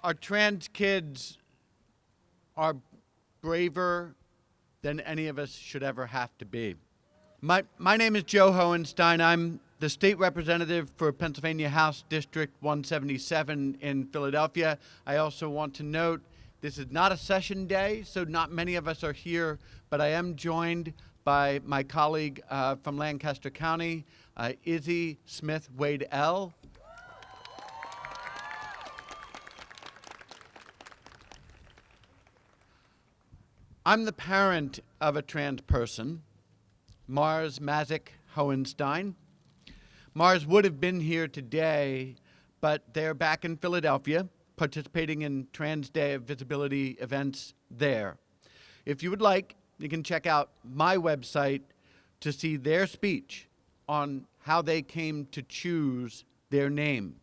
Our trans kids are braver than any of us should ever have to be. My name is Joe Hohenstein. I'm the state representative for Pennsylvania House District 177 in Philadelphia. I also want to note this is not a session day, so not many of us are here, but I am joined by my colleague from Lancaster County, Izzy Smith-Wade-L. I'm the parent of a trans person, Mars Mazik Hohenstein. Mars would have been here today, but they're back in Philadelphia, participating in Trans Day of Visibility events there. If you would like, you can check out my website to see their speech on how they came to choose their name.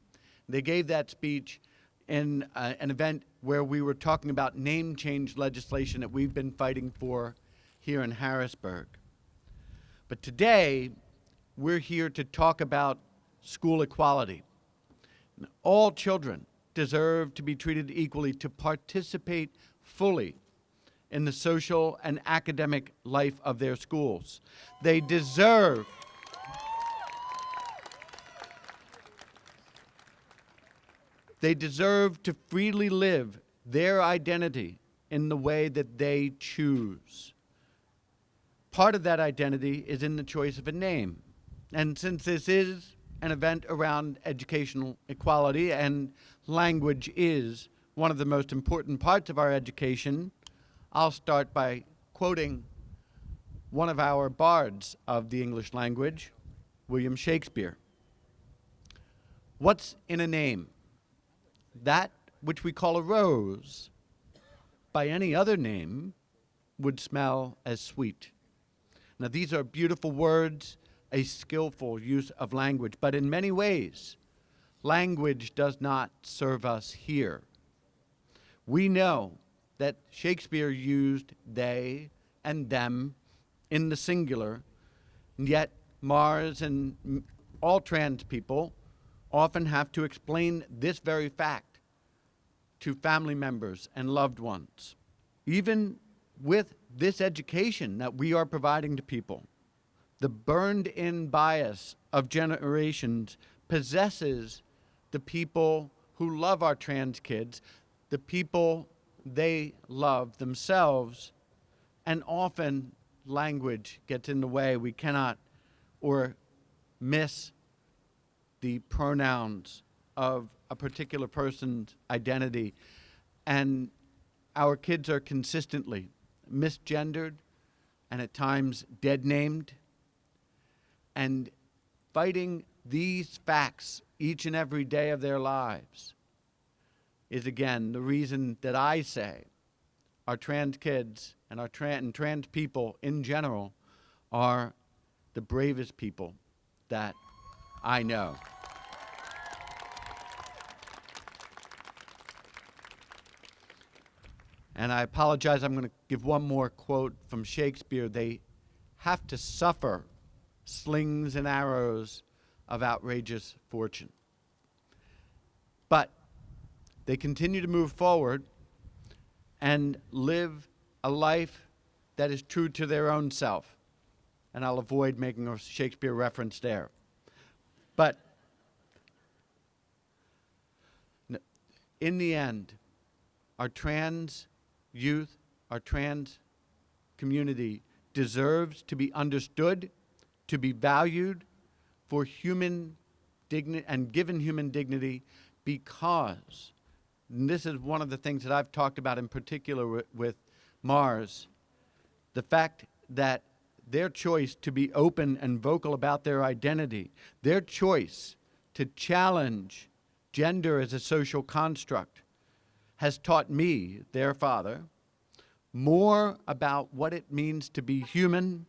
They gave that speech in an event where we were talking about name change legislation that we've been fighting for here in Harrisburg. But today, we're here to talk about school equality. All children deserve to be treated equally, to participate fully in the social and academic life of their schools. They deserve to freely live their identity in the way that they choose. Part of that identity is in the choice of a name. And since this is an event around educational equality and language is one of the most important parts of our education, I'll start by quoting one of our bards of the English language, William Shakespeare. What's in a name? That which we call a rose, by any other name, would smell as sweet. Now, these are beautiful words, a skillful use of language, but in many ways, language does not serve us here. We know that Shakespeare used they and them in the singular, and yet Mars and all trans people often have to explain this very fact to family members and loved ones. Even with this education that we are providing to people, the burned-in bias of generations possesses the people who love our trans kids, the people they love themselves, and often language gets in the way. We cannot or miss the pronouns of a particular person's identity, and our kids are consistently misgendered and at times dead-named. And fighting these facts each and every day of their lives is, again, the reason that I say our trans kids and our trans people in general are the bravest people that I know. And I apologize, I'm going to give one more quote from Shakespeare. They have to suffer slings and arrows of outrageous fortune. But they continue to move forward and live a life that is true to their own self. And I'll avoid making a Shakespeare reference there. But in the end, our trans youth, our trans community deserves to be understood, to be valued for human dignity and given human dignity, because, and this is one of the things that I've talked about in particular with Mars, the fact that their choice to be open and vocal about their identity, their choice to challenge gender as a social construct, has taught me, their father, more about what it means to be human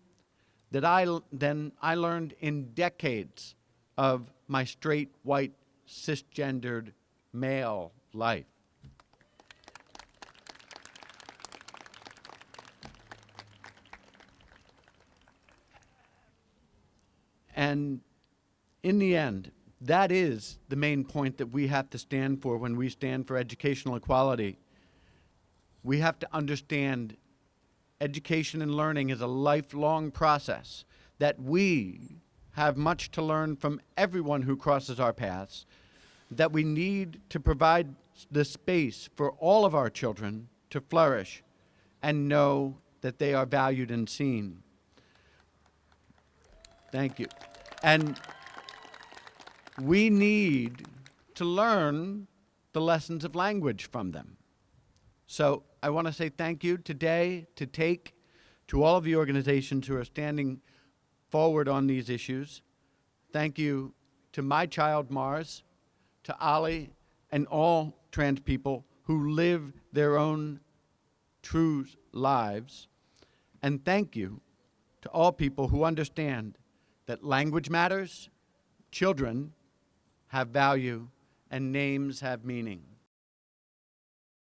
than I learned in decades of my straight, white, cisgendered male life. And in the end, That is the main point that we have to stand for when we stand for educational equality. We have to understand education and learning is a lifelong process, that we have much to learn from everyone who crosses our paths, that we need to provide the space for all of our children to flourish and know that they are valued and seen. Thank you. And we need to learn the lessons of language from them. So I want to say thank you today to all of the organizations who are standing forward on these issues. Thank you to my child, Mars, to Ollie, and all trans people who live their own true lives. And thank you to all people who understand that language matters, children have value, and names have meaning.